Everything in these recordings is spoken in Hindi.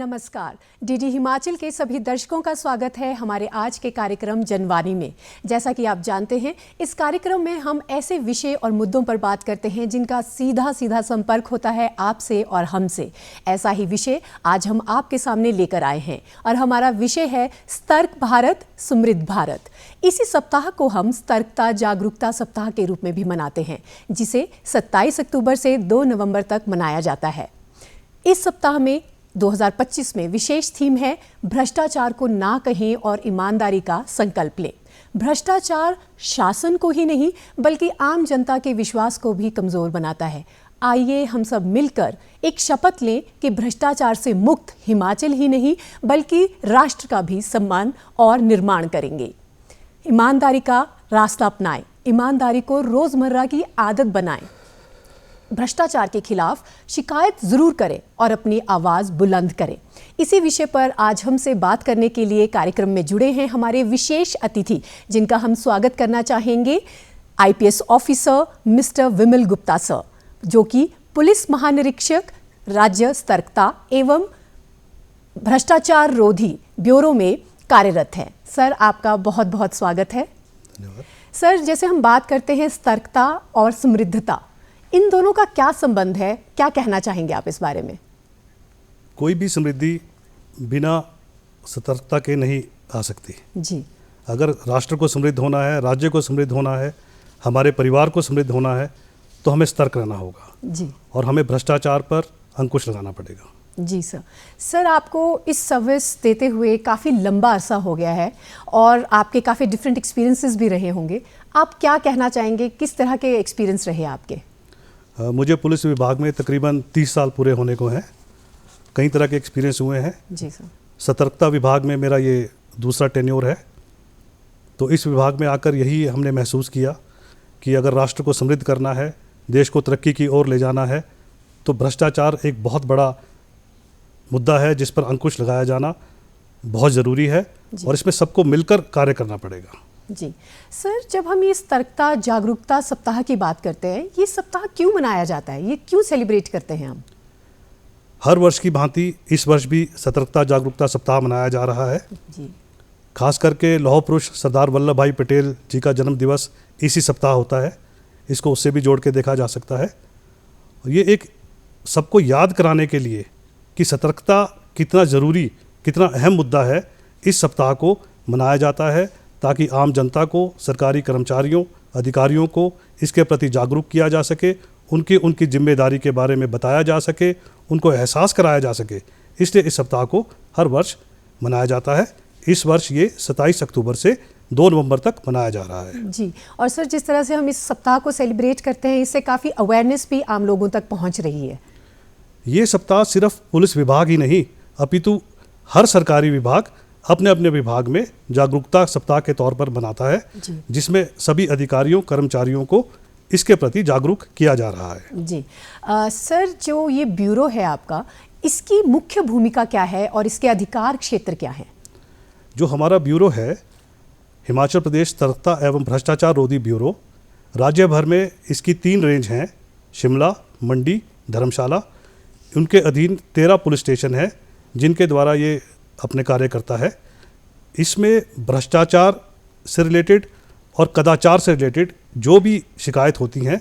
नमस्कार। डीडी हिमाचल के सभी दर्शकों का स्वागत है हमारे आज के कार्यक्रम जनवाणी में। जैसा कि आप जानते हैं, इस कार्यक्रम में हम ऐसे विषय और मुद्दों पर बात करते हैं जिनका सीधा सीधा संपर्क होता है आपसे और हमसे। ऐसा ही विषय आज हम आपके सामने लेकर आए हैं और हमारा विषय है सतर्क भारत समृद्ध भारत। इसी सप्ताह को हम सतर्कता जागरूकता सप्ताह के रूप में भी मनाते हैं, जिसे 27 अक्टूबर से 2 नवंबर तक मनाया जाता है। इस सप्ताह में 2025 में विशेष थीम है भ्रष्टाचार को ना कहें और ईमानदारी का संकल्प लें। भ्रष्टाचार शासन को ही नहीं बल्कि आम जनता के विश्वास को भी कमजोर बनाता है। आइए हम सब मिलकर एक शपथ लें कि भ्रष्टाचार से मुक्त हिमाचल ही नहीं बल्कि राष्ट्र का भी सम्मान और निर्माण करेंगे। ईमानदारी का रास्ता अपनाएं, ईमानदारी को रोजमर्रा की आदत बनाएं, भ्रष्टाचार के खिलाफ शिकायत जरूर करें और अपनी आवाज बुलंद करें। इसी विषय पर आज हमसे बात करने के लिए कार्यक्रम में जुड़े हैं हमारे विशेष अतिथि, जिनका हम स्वागत करना चाहेंगे आईपीएस ऑफिसर मिस्टर विमल गुप्ता सर, जो कि पुलिस महानिरीक्षक राज्य सतर्कता एवं भ्रष्टाचार रोधी ब्यूरो में कार्यरत हैं। सर, आपका बहुत बहुत स्वागत है। धन्यवाद। सर, जैसे हम बात करते हैं सतर्कता और समृद्धता, इन दोनों का क्या संबंध है? क्या कहना चाहेंगे आप इस बारे में? कोई भी समृद्धि बिना सतर्कता के नहीं आ सकती जी। अगर राष्ट्र को समृद्ध होना है, राज्य को समृद्ध होना है, हमारे परिवार को समृद्ध होना है, तो हमें सतर्क रहना होगा जी। और हमें भ्रष्टाचार पर अंकुश लगाना पड़ेगा। जी सर। सर, आपको इस सर्विस देते हुए काफ़ी लंबा अरसा हो गया है और आपके काफ़ी डिफरेंट एक्सपीरियंसेस भी रहे होंगे। आप क्या कहना चाहेंगे, किस तरह के एक्सपीरियंस रहे आपके? मुझे पुलिस विभाग में तकरीबन 30 साल पूरे होने को हैं। कई तरह के एक्सपीरियंस हुए हैं। जी सर। सतर्कता विभाग में मेरा ये दूसरा टेन्योर है। तो इस विभाग में आकर यही हमने महसूस किया कि अगर राष्ट्र को समृद्ध करना है, देश को तरक्की की ओर ले जाना है, तो भ्रष्टाचार एक बहुत बड़ा मुद्दा है जिस पर अंकुश लगाया जाना बहुत ज़रूरी है और इसमें सबको मिलकर कार्य करना पड़ेगा। जी सर, जब हम ये सतर्कता जागरूकता सप्ताह की बात करते हैं, ये सप्ताह क्यों मनाया जाता है? ये क्यों सेलिब्रेट करते हैं हम? हर वर्ष की भांति इस वर्ष भी सतर्कता जागरूकता सप्ताह मनाया जा रहा है। जी। खास करके लौह पुरुष सरदार वल्लभ भाई पटेल जी का जन्म दिवस इसी सप्ताह होता है। इसको उससे भी जोड़ के देखा जा सकता है। ये एक सबको याद कराने के लिए कि सतर्कता कितना ज़रूरी, कितना अहम मुद्दा है, इस सप्ताह को मनाया जाता है ताकि आम जनता को, सरकारी कर्मचारियों, अधिकारियों को इसके प्रति जागरूक किया जा सके, उनकी जिम्मेदारी के बारे में बताया जा सके, उनको एहसास कराया जा सके। इसलिए इस सप्ताह को हर वर्ष मनाया जाता है। इस वर्ष ये 27 अक्टूबर से 2 नवंबर तक मनाया जा रहा है। जी। और सर, जिस तरह से हम इस सप्ताह को सेलिब्रेट करते हैं, इससे काफ़ी अवेयरनेस भी आम लोगों तक पहुंच रही है। ये सप्ताह सिर्फ पुलिस विभाग ही नहीं अपितु हर सरकारी विभाग अपने अपने विभाग में जागरूकता सप्ताह के तौर पर मनाता है, जिसमें सभी अधिकारियों कर्मचारियों को इसके प्रति जागरूक किया जा रहा है। जी। सर, जो ये ब्यूरो है आपका, इसकी मुख्य भूमिका क्या है और इसके अधिकार क्षेत्र क्या है? जो हमारा ब्यूरो है, हिमाचल प्रदेश सतर्कता एवं भ्रष्टाचार रोधी ब्यूरो, राज्य भर में इसकी 3 रेंज हैं, शिमला, मंडी, धर्मशाला। उनके अधीन 13 पुलिस स्टेशन है जिनके द्वारा ये अपने कार्य करता है। इसमें भ्रष्टाचार से रिलेटेड और कदाचार से रिलेटेड जो भी शिकायत होती हैं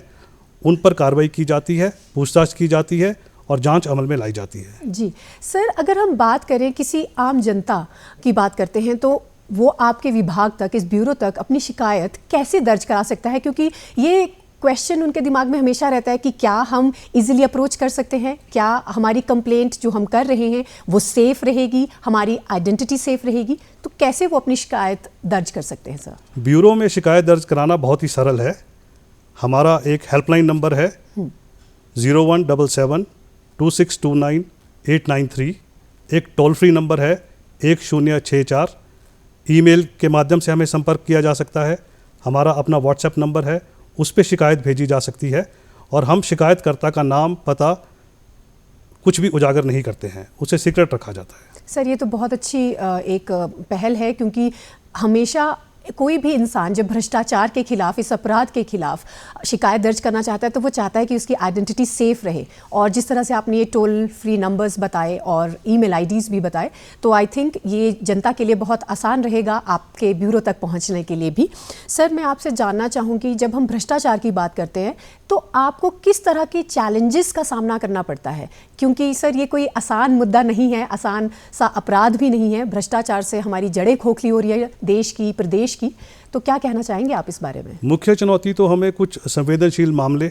उन पर कार्रवाई की जाती है, पूछताछ की जाती है और जांच अमल में लाई जाती है। जी सर, अगर हम बात करें किसी आम जनता की बात करते हैं तो वो आपके विभाग तक, इस ब्यूरो तक अपनी शिकायत कैसे दर्ज करा सकता है? क्योंकि ये क्वेश्चन उनके दिमाग में हमेशा रहता है कि क्या हम इजीली अप्रोच कर सकते हैं, क्या हमारी कंप्लेंट जो हम कर रहे हैं वो सेफ रहेगी, हमारी आइडेंटिटी सेफ रहेगी, तो कैसे वो अपनी शिकायत दर्ज कर सकते हैं? सर, ब्यूरो में शिकायत दर्ज कराना बहुत ही सरल है। हमारा एक हेल्पलाइन नंबर है 0177 2629 893। एक टोल फ्री नंबर है 1064। ईमेल के माध्यम से हमें संपर्क किया जा सकता है। हमारा अपना व्हाट्सएप नंबर है, उस पर शिकायत भेजी जा सकती है और हम शिकायतकर्ता का नाम, पता कुछ भी उजागर नहीं करते हैं, उसे सीक्रेट रखा जाता है। सर, ये तो बहुत अच्छी एक पहल है, क्योंकि हमेशा कोई भी इंसान जब भ्रष्टाचार के खिलाफ, इस अपराध के खिलाफ शिकायत दर्ज करना चाहता है तो वो चाहता है कि उसकी आइडेंटिटी सेफ रहे। और जिस तरह से आपने ये टोल फ्री नंबर्स बताए और ईमेल आईडीज़ भी बताए, तो आई थिंक ये जनता के लिए बहुत आसान रहेगा आपके ब्यूरो तक पहुंचने के लिए भी। सर, मैं आपसे जानना चाहूँगी, जब हम भ्रष्टाचार की बात करते हैं तो आपको किस तरह के चैलेंजेस का सामना करना पड़ता है? क्योंकि सर ये कोई आसान मुद्दा नहीं है, आसान सा अपराध भी नहीं है। भ्रष्टाचार से हमारी जड़ें खोखली हो रही है देश की, प्रदेश की। तो क्या कहना चाहेंगे आप इस बारे में? मुख्य चुनौती तो हमें कुछ संवेदनशील मामले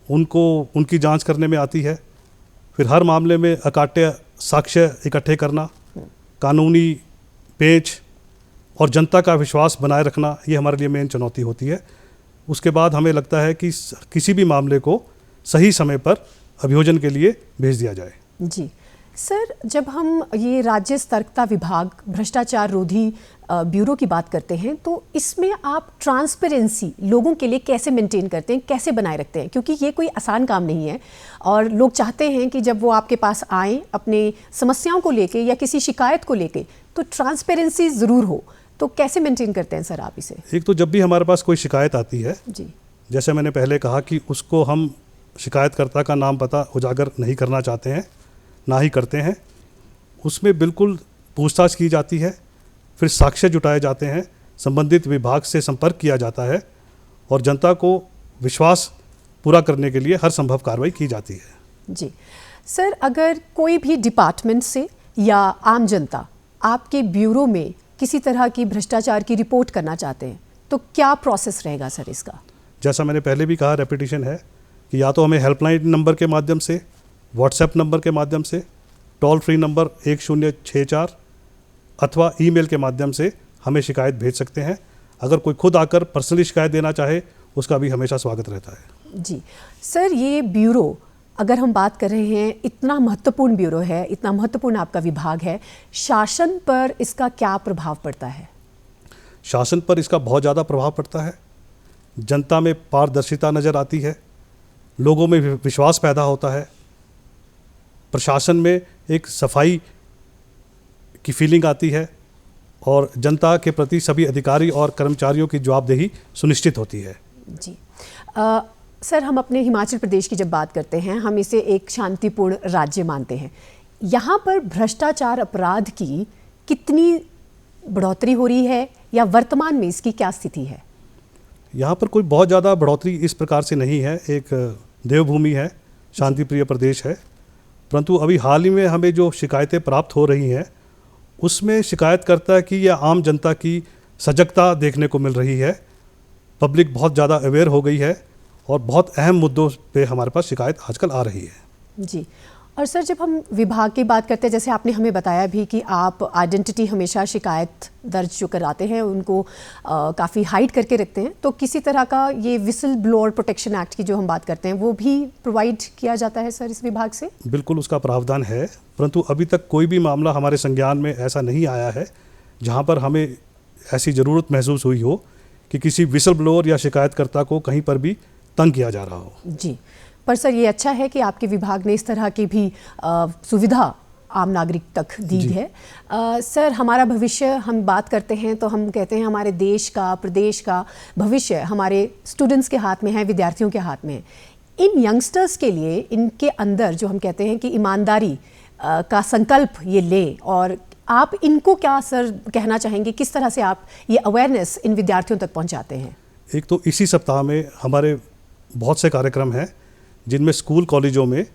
उनकी जांच करने में आती है। फिर हर मामले में अकाट्य साक्ष्य इकट्ठे करना, कानूनी पेंच और जनता का विश्वास बनाए रखना, ये हमारे लिए मेन चुनौती होती है। उसके बाद हमें लगता है कि किसी भी मामले को सही समय पर अभियोजन के लिए भेज दिया जाए। जी सर, जब हम ये राज्य सतर्कता विभाग भ्रष्टाचार रोधी ब्यूरो की बात करते हैं तो इसमें आप ट्रांसपेरेंसी लोगों के लिए कैसे मेंटेन करते हैं, कैसे बनाए रखते हैं? क्योंकि ये कोई आसान काम नहीं है और लोग चाहते हैं कि जब वो आपके पास आएँ अपने समस्याओं को लेके या किसी शिकायत को लेके, तो ट्रांसपेरेंसी ज़रूर हो। तो कैसे मेंटेन करते हैं सर आप इसे? एक तो जब भी हमारे पास कोई शिकायत आती है, जी, जैसे मैंने पहले कहा कि उसको हम शिकायतकर्ता का नाम पता उजागर नहीं करना चाहते हैं, ना ही करते हैं। उसमें बिल्कुल पूछताछ की जाती है, फिर साक्ष्य जुटाए जाते हैं, संबंधित विभाग से संपर्क किया जाता है और जनता को विश्वास पूरा करने के लिए हर संभव कार्रवाई की जाती है। जी सर, अगर कोई भी डिपार्टमेंट से या आम जनता आपके ब्यूरो में किसी तरह की भ्रष्टाचार की रिपोर्ट करना चाहते हैं तो क्या प्रोसेस रहेगा सर इसका? जैसा मैंने पहले भी कहा, रेपिटेशन है कि या तो हमें हेल्पलाइन नंबर के माध्यम से, व्हाट्सएप नंबर के माध्यम से, टोल फ्री नंबर 1064 अथवा ईमेल के माध्यम से हमें शिकायत भेज सकते हैं। अगर कोई खुद आकर पर्सनली शिकायत देना चाहे उसका भी हमेशा स्वागत रहता है। जी सर, ये ब्यूरो, अगर हम बात कर रहे हैं, इतना महत्वपूर्ण ब्यूरो है, इतना महत्वपूर्ण आपका विभाग है, शासन पर इसका क्या प्रभाव पड़ता है? शासन पर इसका बहुत ज़्यादा प्रभाव पड़ता है। जनता में पारदर्शिता नज़र आती है, लोगों में विश्वास पैदा होता है, प्रशासन में एक सफाई की फीलिंग आती है और जनता के प्रति सभी अधिकारी और कर्मचारियों की जवाबदेही सुनिश्चित होती है। जी सर, हम अपने हिमाचल प्रदेश की जब बात करते हैं, हम इसे एक शांतिपूर्ण राज्य मानते हैं। यहाँ पर भ्रष्टाचार अपराध की कितनी बढ़ोतरी हो रही है या वर्तमान में इसकी क्या स्थिति है? यहाँ पर कोई बहुत ज़्यादा बढ़ोतरी इस प्रकार से नहीं है। एक देवभूमि है, शांतिप्रिय प्रदेश है, परंतु अभी हाल ही में हमें जो शिकायतें प्राप्त हो रही हैं उसमें शिकायतकर्ता की या आम जनता की सजगता देखने को मिल रही है। पब्लिक बहुत ज़्यादा अवेयर हो गई है और बहुत अहम मुद्दों पे हमारे पास शिकायत आजकल आ रही है। जी, और सर जब हम विभाग की बात करते हैं, जैसे आपने हमें बताया भी कि आप आइडेंटिटी हमेशा शिकायत दर्ज जो कराते हैं उनको काफ़ी हाइड करके रखते हैं, तो किसी तरह का ये विसल ब्लोअर प्रोटेक्शन एक्ट की जो हम बात करते हैं वो भी प्रोवाइड किया जाता है सर इस विभाग से? बिल्कुल उसका प्रावधान है, परंतु अभी तक कोई भी मामला हमारे संज्ञान में ऐसा नहीं आया है जहाँ पर हमें ऐसी ज़रूरत महसूस हुई हो कि किसी विसल ब्लोअर या शिकायतकर्ता को कहीं पर भी तंग किया जा रहा हो। जी, पर सर ये अच्छा है कि आपके विभाग ने इस तरह की भी सुविधा आम नागरिक तक दी है। सर, हमारा भविष्य हम बात करते हैं तो हम कहते हैं हमारे देश का, प्रदेश का भविष्य हमारे स्टूडेंट्स के हाथ में है, विद्यार्थियों के हाथ में है। इन यंगस्टर्स के लिए इनके अंदर जो हम कहते हैं कि ईमानदारी का संकल्प ये लें, और आप इनको क्या सर कहना चाहेंगे, किस तरह से आप ये अवेयरनेस इन विद्यार्थियों तक पहुँचाते हैं? एक तो इसी सप्ताह में हमारे बहुत से कार्यक्रम हैं जिनमें स्कूल कॉलेजों में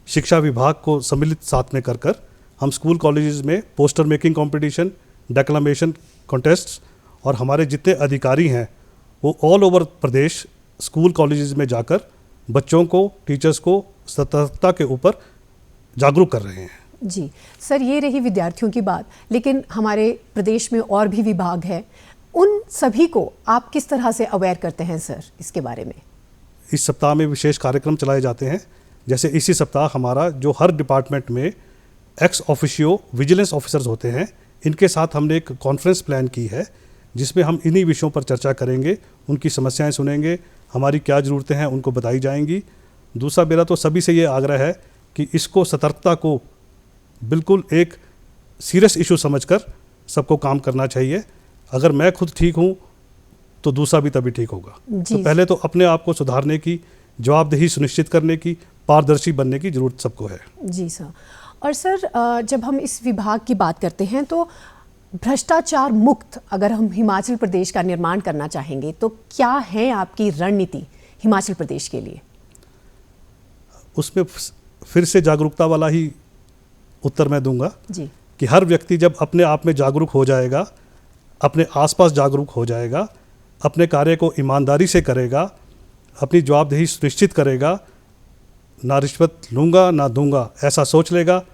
शिक्षा विभाग को सम्मिलित साथ में कर हम स्कूल कॉलेजेस में पोस्टर मेकिंग कंपटीशन, डेक्लामेशन कॉन्टेस्ट्स और हमारे जितने अधिकारी हैं वो ऑल ओवर प्रदेश स्कूल कॉलेजेस में जाकर बच्चों को, टीचर्स को सतर्कता के ऊपर जागरूक कर रहे हैं। जी सर, ये रही विद्यार्थियों की बात, लेकिन हमारे प्रदेश में और भी विभाग हैं, उन सभी को आप किस तरह से अवेयर करते हैं सर इसके बारे में? इस सप्ताह में विशेष कार्यक्रम चलाए जाते हैं। जैसे इसी सप्ताह हमारा जो हर डिपार्टमेंट में एक्स ऑफिशियो विजिलेंस ऑफिसर्स होते हैं, इनके साथ हमने एक कॉन्फ्रेंस प्लान की है जिसमें हम इन्हीं विषयों पर चर्चा करेंगे, उनकी समस्याएं सुनेंगे, हमारी क्या ज़रूरतें हैं उनको बताई जाएंगी। दूसरा मेरा तो सभी से ये आग्रह है कि इसको, सतर्कता को बिल्कुल एक सीरियस इशू समझकर सबको काम करना चाहिए। अगर मैं खुद ठीक हूँ तो दूसरा भी तभी ठीक होगा। जी। तो पहले तो अपने आप को सुधारने की, जवाबदेही सुनिश्चित करने की, पारदर्शी बनने की जरूरत सबको है। जी सर। और सर जब हम इस विभाग की बात करते हैं तो भ्रष्टाचार मुक्त अगर हम हिमाचल प्रदेश का निर्माण करना चाहेंगे तो क्या है आपकी रणनीति हिमाचल प्रदेश के लिए? उसमें फिर से जागरूकता वाला ही उत्तर मैं दूंगा जी। कि हर व्यक्ति जब अपने आप में जागरूक हो जाएगा, अपने आसपास जागरूक हो जाएगा, अपने कार्य को ईमानदारी से करेगा, अपनी जवाबदेही सुनिश्चित करेगा, ना रिश्वत लूँगा ना दूंगा, ऐसा सोच लेगा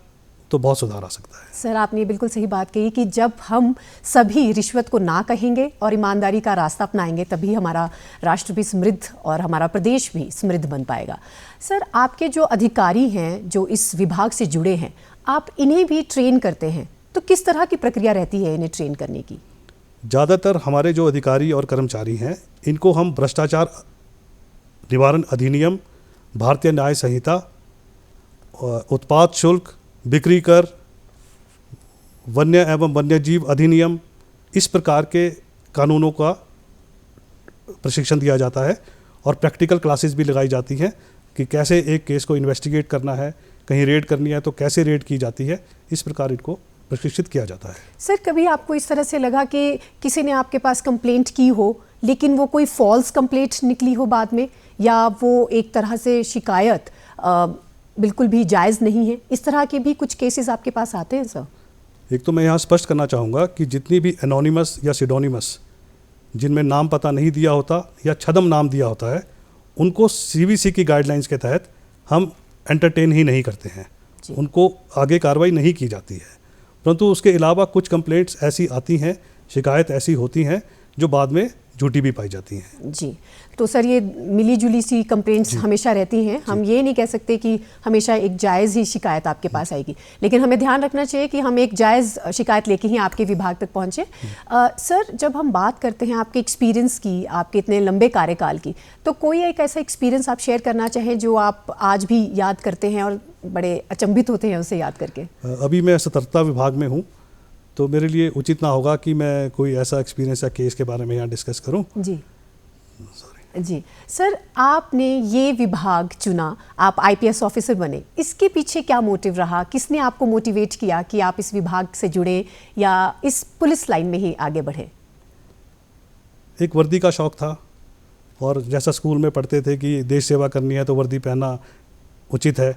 तो बहुत सुधार आ सकता है। सर आपने बिल्कुल सही बात कही कि जब हम सभी रिश्वत को ना कहेंगे और ईमानदारी का रास्ता अपनाएंगे तभी हमारा राष्ट्र भी समृद्ध और हमारा प्रदेश भी समृद्ध बन पाएगा। सर आपके जो अधिकारी हैं जो इस विभाग से जुड़े हैं, आप इन्हें भी ट्रेन करते हैं, तो किस तरह की प्रक्रिया रहती है इन्हें ट्रेन करने की? ज़्यादातर हमारे जो अधिकारी और कर्मचारी हैं इनको हम भ्रष्टाचार निवारण अधिनियम, भारतीय न्याय संहिता, उत्पाद शुल्क, बिक्री कर, वन्य एवं वन्यजीव अधिनियम, इस प्रकार के कानूनों का प्रशिक्षण दिया जाता है और प्रैक्टिकल क्लासेस भी लगाई जाती हैं कि कैसे एक केस को इन्वेस्टिगेट करना है, कहीं रेड करनी है तो कैसे रेड की जाती है, इस प्रकार इनको प्रशिक्षित किया जाता है। सर कभी आपको इस तरह से लगा कि किसी ने आपके पास कंप्लेंट की हो लेकिन वो कोई फॉल्स कंप्लेंट निकली हो बाद में, या वो एक तरह से शिकायत बिल्कुल भी जायज़ नहीं है, इस तरह के भी कुछ केसेस आपके पास आते हैं सर? एक तो मैं यहाँ स्पष्ट करना चाहूँगा कि जितनी भी एनोनिमस या सिडोनिमस जिनमें नाम पता नहीं दिया होता या छद्म नाम दिया होता है, उनको सीवीसी की गाइडलाइंस के तहत हम एंटरटेन ही नहीं करते हैं, उनको आगे कार्रवाई नहीं की जाती है। परंतु उसके अलावा कुछ कंप्लेंट्स ऐसी आती हैं, शिकायत ऐसी होती हैं जो बाद में झूठी भी पाई जाती हैं। जी, तो सर ये मिली जुली सी कंप्लेंट्स हमेशा रहती हैं, हम ये नहीं कह सकते कि हमेशा एक जायज़ ही शिकायत आपके पास आएगी, लेकिन हमें ध्यान रखना चाहिए कि हम एक जायज़ शिकायत लेके ही आपके विभाग तक पहुँचे। सर जब हम बात करते हैं आपके एक्सपीरियंस की, आपके इतने लंबे कार्यकाल की, तो कोई एक ऐसा एक्सपीरियंस आप शेयर करना चाहें जो आप आज भी याद करते हैं और बड़े अचंभित होते हैं उसे याद करके? अभी मैं सतर्कता विभाग में हूँ तो मेरे लिए उचित ना होगा कि मैं कोई ऐसा एक्सपीरियंस या केस के बारे में यहाँ डिस्कस करूँ। जी जी। सर आपने ये विभाग चुना, आप आईपीएस ऑफिसर बने, इसके पीछे क्या मोटिव रहा? किसने आपको मोटिवेट किया कि आप इस विभाग से जुड़े या इस पुलिस लाइन में ही आगे बढ़े? एक वर्दी का शौक़ था और जैसा स्कूल में पढ़ते थे कि देश सेवा करनी है तो वर्दी पहनना उचित है,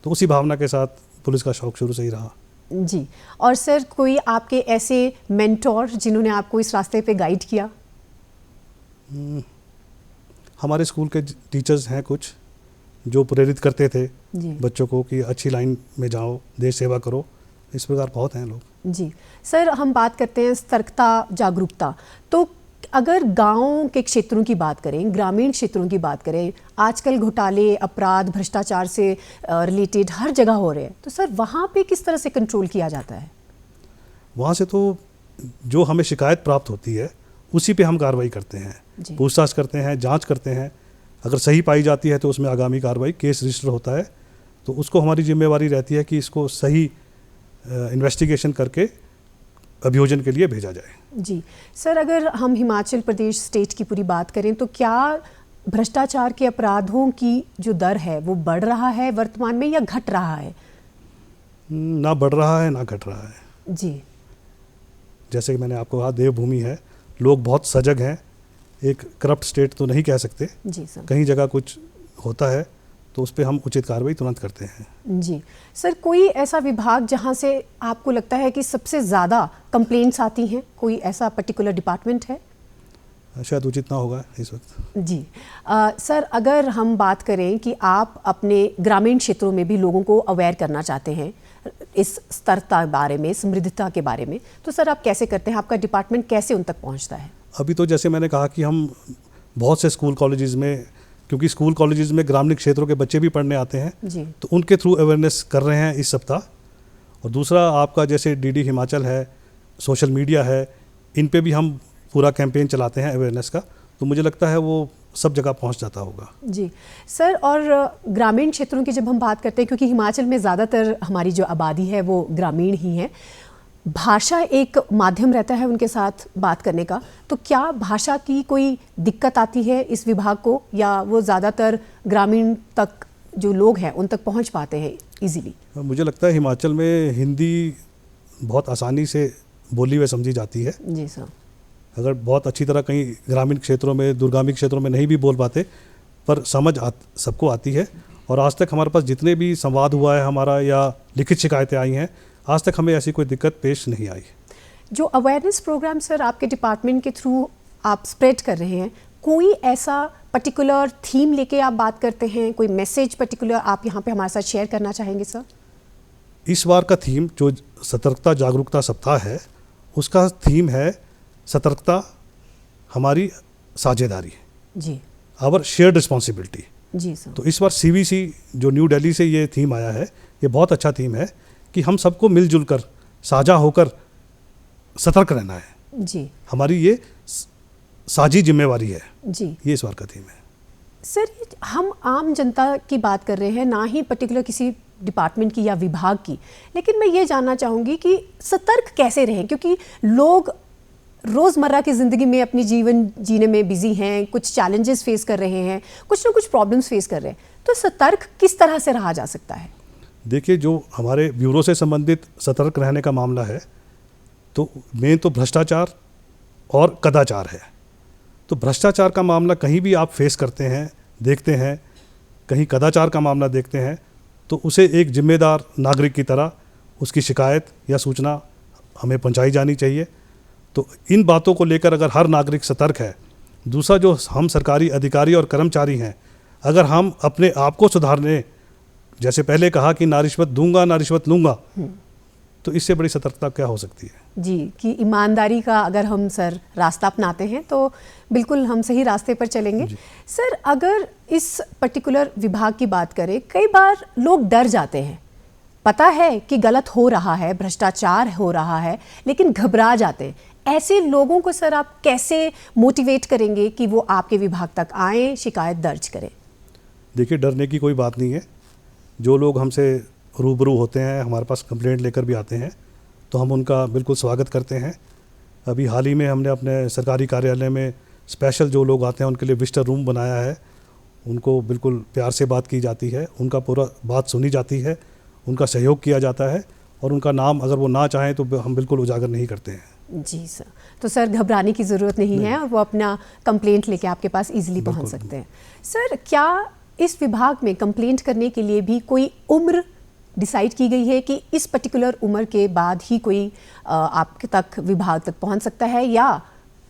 तो उसी भावना के साथ पुलिस का शौक़ शुरू से ही रहा। जी। और सर कोई आपके ऐसे मेंटोर जिन्होंने आपको इस रास्ते पे गाइड किया? हमारे स्कूल के टीचर्स हैं कुछ जो प्रेरित करते थे बच्चों को कि अच्छी लाइन में जाओ, देश सेवा करो, इस प्रकार बहुत हैं लोग। जी सर, हम बात करते हैं सतर्कता, जागरूकता, तो अगर गाँव के क्षेत्रों की बात करें, ग्रामीण क्षेत्रों की बात करें, आजकल घोटाले, अपराध, भ्रष्टाचार से रिलेटेड हर जगह हो रहे हैं, तो सर वहाँ पे किस तरह से कंट्रोल किया जाता है? वहाँ से तो जो हमें शिकायत प्राप्त होती है उसी पे हम कार्रवाई करते हैं, पूछताछ करते हैं, जांच करते हैं। अगर सही पाई जाती है तो उसमें आगामी कार्रवाई, केस रजिस्टर होता है, तो उसको हमारी जिम्मेवारी रहती है कि इसको सही इन्वेस्टिगेशन करके अभियोजन के लिए भेजा जाए। जी सर, अगर हम हिमाचल प्रदेश स्टेट की पूरी बात करें तो क्या भ्रष्टाचार के अपराधों की जो दर है वो बढ़ रहा है वर्तमान में या घट रहा है? ना बढ़ रहा है ना घट रहा है। जी, जैसे कि मैंने आपको कहा, देवभूमि है, लोग बहुत सजग हैं, एक करप्ट स्टेट तो नहीं कह सकते। जी सर। कहीं जगह कुछ होता है तो उस पर हम उचित कार्रवाई तुरंत करते हैं। जी सर, कोई ऐसा विभाग जहां से आपको लगता है कि सबसे ज़्यादा कंप्लेंट्स आती हैं, कोई ऐसा पर्टिकुलर डिपार्टमेंट है? शायद उचित ना होगा इस वक्त। जी सर, अगर हम बात करें कि आप अपने ग्रामीण क्षेत्रों में भी लोगों को अवेयर करना चाहते हैं इस स्तरता बारे में, समृद्धता के बारे में, तो सर आप कैसे करते हैं? आपका डिपार्टमेंट कैसे उन तक पहुंचता है? अभी तो जैसे मैंने कहा कि हम बहुत से स्कूल कॉलेजेस में, क्योंकि स्कूल कॉलेजेस में ग्रामीण क्षेत्रों के बच्चे भी पढ़ने आते हैं जी, तो उनके थ्रू अवेयरनेस कर रहे हैं इस सप्ताह। और दूसरा आपका जैसे डीडी हिमाचल है, सोशल मीडिया है, इन पे भी हम पूरा कैंपेन चलाते हैं अवेयरनेस का, तो मुझे लगता है वो सब जगह पहुंच जाता होगा। जी सर, और ग्रामीण क्षेत्रों की जब हम बात करते हैं, क्योंकि हिमाचल में ज़्यादातर हमारी जो आबादी है वो ग्रामीण ही है, भाषा एक माध्यम रहता है उनके साथ बात करने का, तो क्या भाषा की कोई दिक्कत आती है इस विभाग को, या वो ज़्यादातर ग्रामीण तक जो लोग हैं उन तक पहुंच पाते हैं इजीली? मुझे लगता है हिमाचल में हिंदी बहुत आसानी से बोली व समझी जाती है। जी सर। अगर बहुत अच्छी तरह कहीं ग्रामीण क्षेत्रों में, दुर्गामी क्षेत्रों में नहीं भी बोल पाते, पर समझ सबको आती है। और आज तक हमारे पास जितने भी संवाद हुआ है हमारा या लिखित शिकायतें आई हैं, आज तक हमें ऐसी कोई दिक्कत पेश नहीं आई। जो अवेयरनेस प्रोग्राम सर आपके डिपार्टमेंट के थ्रू आप स्प्रेड कर रहे हैं, कोई ऐसा पर्टिकुलर थीम लेके आप बात करते हैं, कोई मैसेज पर्टिकुलर आप यहाँ पे हमारे साथ शेयर करना चाहेंगे सर? इस बार का थीम जो सतर्कता जागरूकता सप्ताह है, उसका थीम है सतर्कता हमारी साझेदारी, जी, आवर शेयर्ड रिस्पॉन्सिबिलिटी। जी सर। तो इस बार CVC जो न्यू दिल्ली से ये थीम आया है, ये बहुत अच्छा थीम है कि हम सबको मिलजुल कर, साझा होकर सतर्क रहना है। जी, हमारी ये साझी जिम्मेवारी है। जी ये इस बार का थीम है। सर, हम आम जनता की बात कर रहे हैं, ना ही पर्टिकुलर किसी डिपार्टमेंट की या विभाग की, लेकिन मैं ये जानना चाहूँगी कि सतर्क कैसे रहें, क्योंकि लोग रोज़मर्रा की ज़िंदगी में अपनी जीवन जीने में बिजी हैं, कुछ चैलेंजेस फेस कर रहे हैं, कुछ ना कुछ प्रॉब्लम्स फेस कर रहे हैं, तो सतर्क किस तरह से रहा जा सकता है? देखिए, जो हमारे ब्यूरो से संबंधित सतर्क रहने का मामला है, तो मेन तो भ्रष्टाचार और कदाचार है। तो भ्रष्टाचार का मामला कहीं भी आप फेस करते हैं, देखते हैं, कहीं कदाचार का मामला देखते हैं, तो उसे एक जिम्मेदार नागरिक की तरह उसकी शिकायत या सूचना हमें पहुंचाई जानी चाहिए। तो इन बातों को लेकर अगर हर नागरिक सतर्क है, दूसरा जो हम सरकारी अधिकारी और कर्मचारी हैं, अगर हम अपने आप को सुधारने, जैसे पहले कहा कि ना रिश्वत दूंगा ना रिश्वत लूंगा, तो इससे बड़ी सतर्कता क्या हो सकती है? जी, कि ईमानदारी का अगर हम सर रास्ता अपनाते हैं तो बिल्कुल हम सही रास्ते पर चलेंगे। सर, अगर इस पर्टिकुलर विभाग की बात करें, कई बार लोग डर जाते हैं, पता है कि गलत हो रहा है, भ्रष्टाचार हो रहा है, लेकिन घबरा जाते हैं। ऐसे लोगों को सर आप कैसे मोटिवेट करेंगे कि वो आपके विभाग तक आएँ, शिकायत दर्ज करें? देखिए, डरने की कोई बात नहीं है। जो लोग हमसे रूबरू होते हैं, हमारे पास कंप्लेंट लेकर भी आते हैं, तो हम उनका बिल्कुल स्वागत करते हैं। अभी हाल ही में हमने अपने सरकारी कार्यालय में स्पेशल जो लोग आते हैं उनके लिए विजिटर रूम बनाया है। उनको बिल्कुल प्यार से बात की जाती है, उनका पूरा बात सुनी जाती है, उनका सहयोग किया जाता है, और उनका नाम अगर वो ना चाहें तो हम बिल्कुल उजागर नहीं करते हैं। जी सर, तो सर घबराने की ज़रूरत नहीं है, और वो अपना कंप्लेंट लेके आपके पास इजीली पहुंच सकते हैं। सर, क्या इस विभाग में कंप्लेंट करने के लिए भी कोई उम्र डिसाइड की गई है कि इस पर्टिकुलर उम्र के बाद ही कोई आपके तक विभाग तक पहुंच सकता है, या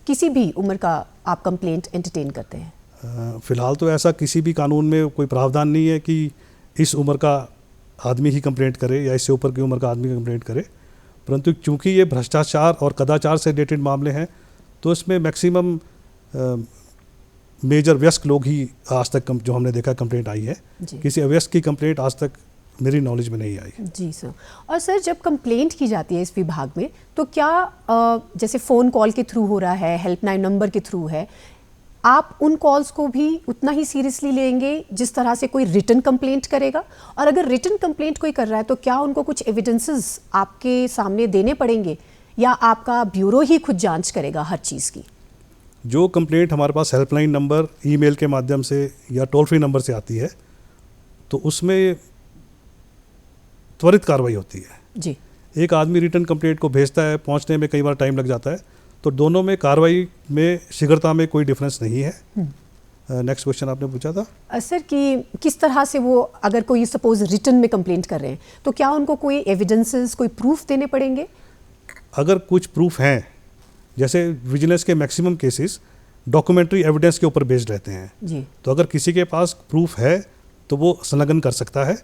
किसी भी उम्र का आप कंप्लेंट एंटरटेन करते हैं? फ़िलहाल तो ऐसा किसी भी कानून में कोई प्रावधान नहीं है कि इस उम्र का आदमी ही कंप्लेंट करे या इससे ऊपर की उम्र का आदमी कंप्लेंट करे, परंतु चूंकि ये भ्रष्टाचार और कदाचार से रिलेटेड मामले हैं, तो इसमें मैक्सिमम मेजर वयस्क लोग ही आज तक जो हमने देखा कंप्लेंट आई है। किसी अवयस्क की कंप्लेंट आज तक मेरी नॉलेज में नहीं आई। जी सर। और सर, जब कंप्लेंट की जाती है इस विभाग में, तो क्या जैसे फ़ोन कॉल के थ्रू हो रहा है, हेल्पलाइन नंबर के थ्रू है, आप उन कॉल्स को भी उतना ही सीरियसली लेंगे जिस तरह से कोई रिटन कंप्लेंट करेगा? और अगर रिटन कंप्लेंट कोई कर रहा है तो क्या उनको कुछ एविडेंसेस आपके सामने देने पड़ेंगे, या आपका ब्यूरो ही खुद जांच करेगा हर चीज़ की? जो कंप्लेंट हमारे पास हेल्पलाइन नंबर, ईमेल के माध्यम से या टोल फ्री नंबर से आती है, तो उसमें त्वरित कार्रवाई होती है। जी। एक आदमी रिटर्न कंप्लेंट को भेजता है, पहुंचने में कई बार टाइम लग जाता है, तो दोनों में कार्रवाई में शीघ्रता में कोई डिफरेंस नहीं है। नेक्स्ट क्वेश्चन आपने पूछा था सर कि किस तरह से वो, अगर कोई सपोज रिटर्न में कंप्लेंट कर रहे हैं, तो क्या उनको कोई एविडेंसेस, कोई प्रूफ देने पड़ेंगे? अगर कुछ प्रूफ हैं, जैसे विजिलेंस के मैक्सिमम केसेस डॉक्यूमेंट्री एविडेंस के ऊपर बेस्ड रहते हैं जी। तो अगर किसी के पास प्रूफ है तो वो संलग्न कर सकता है,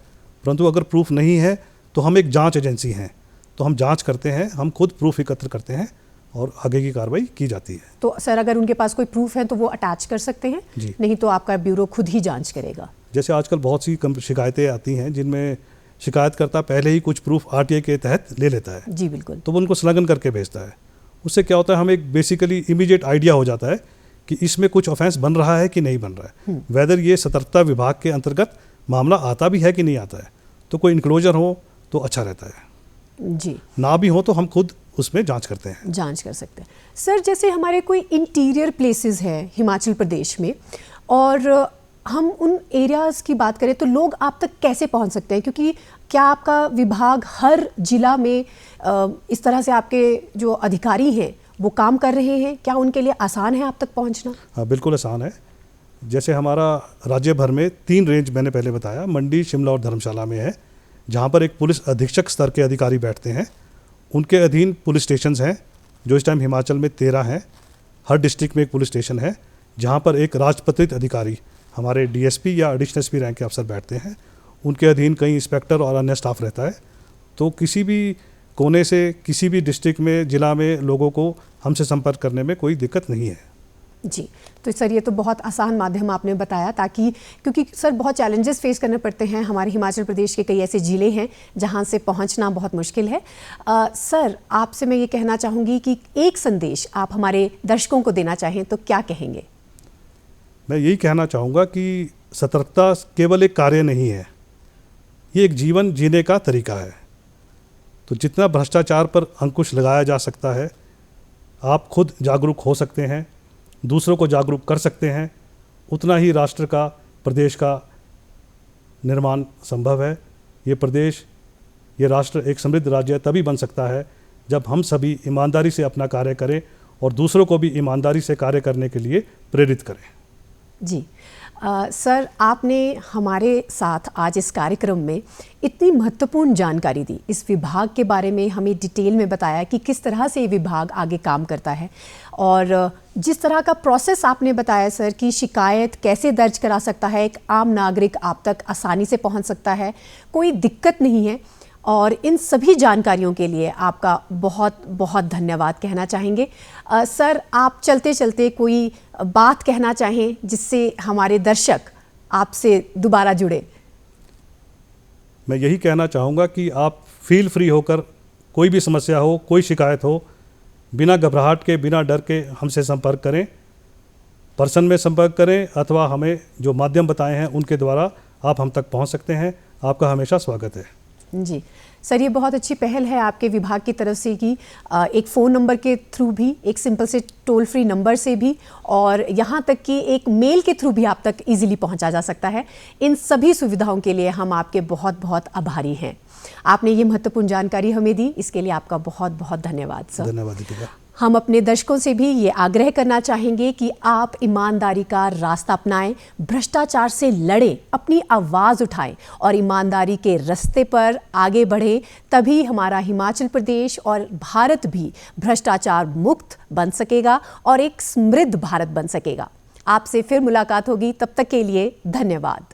परंतु अगर प्रूफ नहीं है तो हम एक जांच एजेंसी हैं, तो हम जांच करते हैं, हम खुद प्रूफ एकत्र करते हैं और आगे की कार्रवाई की जाती है। तो सर, अगर उनके पास कोई प्रूफ है तो वो अटैच कर सकते हैं, नहीं तो आपका ब्यूरो खुद ही जांच करेगा? जैसे आजकल बहुत सी शिकायतें आती हैं जिनमें शिकायतकर्ता पहले ही कुछ प्रूफ RTI के तहत ले लेता है। जी बिल्कुल। तो वो उनको संलग्न करके भेजता है। उससे क्या होता है, हमें एक बेसिकली इमीडिएट आइडिया हो जाता है कि इसमें कुछ ऑफेंस बन रहा है कि नहीं बन रहा है, वेदर ये सतर्कता विभाग के अंतर्गत मामला आता भी है कि नहीं आता है। तो कोई इंक्लोजर हो तो अच्छा रहता है, जी। ना भी हो तो हम खुद उसमें जांच करते हैं। जांच कर सकते हैं। सर, जैसे हमारे कोई इंटीरियर प्लेसेस है हिमाचल प्रदेश में और हम उन एरियाज़ की बात करें तो लोग आप तक कैसे पहुंच सकते हैं, क्योंकि क्या आपका विभाग हर जिला में इस तरह से आपके जो अधिकारी हैं वो काम कर रहे हैं? क्या उनके लिए आसान है आप तक पहुंचना? हाँ, बिल्कुल आसान है। जैसे हमारा राज्य भर में 3 रेंज मैंने पहले बताया, मंडी, शिमला और धर्मशाला में है, जहाँ पर एक पुलिस अधीक्षक स्तर के अधिकारी बैठते हैं। उनके अधीन पुलिस स्टेशंस हैं, जो इस टाइम हिमाचल में 13 हैं। हर डिस्ट्रिक्ट में एक पुलिस स्टेशन है, जहाँ पर एक राजपत्रित अधिकारी, हमारे डीएसपी या एडिशनल एसपी रैंक के अफसर बैठते हैं। उनके अधीन कई इंस्पेक्टर और अन्य स्टाफ रहता है। तो किसी भी कोने से, किसी भी डिस्ट्रिक्ट में, जिला में लोगों को हमसे संपर्क करने में कोई दिक्कत नहीं है। जी, तो सर ये तो बहुत आसान माध्यम आपने बताया, ताकि क्योंकि सर बहुत चैलेंजेस फेस करने पड़ते हैं। हमारे हिमाचल प्रदेश के कई ऐसे ज़िले हैं जहां से पहुंचना बहुत मुश्किल है। सर, आपसे मैं ये कहना चाहूँगी कि एक संदेश आप हमारे दर्शकों को देना चाहें तो क्या कहेंगे? मैं यही कहना चाहूँगा कि सतर्कता केवल एक कार्य नहीं है, ये एक जीवन जीने का तरीका है। तो जितना भ्रष्टाचार पर अंकुश लगाया जा सकता है, आप खुद जागरूक हो सकते हैं, दूसरों को जागरूक कर सकते हैं, उतना ही राष्ट्र का, प्रदेश का निर्माण संभव है। ये प्रदेश, ये राष्ट्र एक समृद्ध राज्य तभी बन सकता है जब हम सभी ईमानदारी से अपना कार्य करें और दूसरों को भी ईमानदारी से कार्य करने के लिए प्रेरित करें। जी, सर, आपने हमारे साथ आज इस कार्यक्रम में इतनी महत्वपूर्ण जानकारी दी, इस विभाग के बारे में हमें डिटेल में बताया कि किस तरह से ये विभाग आगे काम करता है, और जिस तरह का प्रोसेस आपने बताया सर कि शिकायत कैसे दर्ज करा सकता है एक आम नागरिक, आप तक आसानी से पहुंच सकता है, कोई दिक्कत नहीं है। और इन सभी जानकारियों के लिए आपका बहुत बहुत धन्यवाद कहना चाहेंगे। सर, आप चलते चलते कोई बात कहना चाहें जिससे हमारे दर्शक आपसे दोबारा जुड़े? मैं यही कहना चाहूँगा कि आप फील फ्री होकर, कोई भी समस्या हो, कोई शिकायत हो, बिना घबराहट के, बिना डर के हमसे संपर्क करें। पर्सन में संपर्क करें अथवा हमें जो माध्यम बताए हैं उनके द्वारा आप हम तक पहुँच सकते हैं। आपका हमेशा स्वागत है। जी सर, ये बहुत अच्छी पहल है आपके विभाग की तरफ से कि एक फ़ोन नंबर के थ्रू भी, एक सिंपल से टोल फ्री नंबर से भी, और यहाँ तक कि एक मेल के थ्रू भी आप तक इजीली पहुँचा जा सकता है। इन सभी सुविधाओं के लिए हम आपके बहुत बहुत आभारी हैं। आपने ये महत्वपूर्ण जानकारी हमें दी, इसके लिए आपका बहुत बहुत धन्यवाद सर। धन्यवाद दीपिका। हम अपने दर्शकों से भी ये आग्रह करना चाहेंगे कि आप ईमानदारी का रास्ता अपनाएं, भ्रष्टाचार से लड़ें, अपनी आवाज़ उठाएं और ईमानदारी के रास्ते पर आगे बढ़ें। तभी हमारा हिमाचल प्रदेश और भारत भी भ्रष्टाचार मुक्त बन सकेगा और एक समृद्ध भारत बन सकेगा। आपसे फिर मुलाकात होगी, तब तक के लिए धन्यवाद।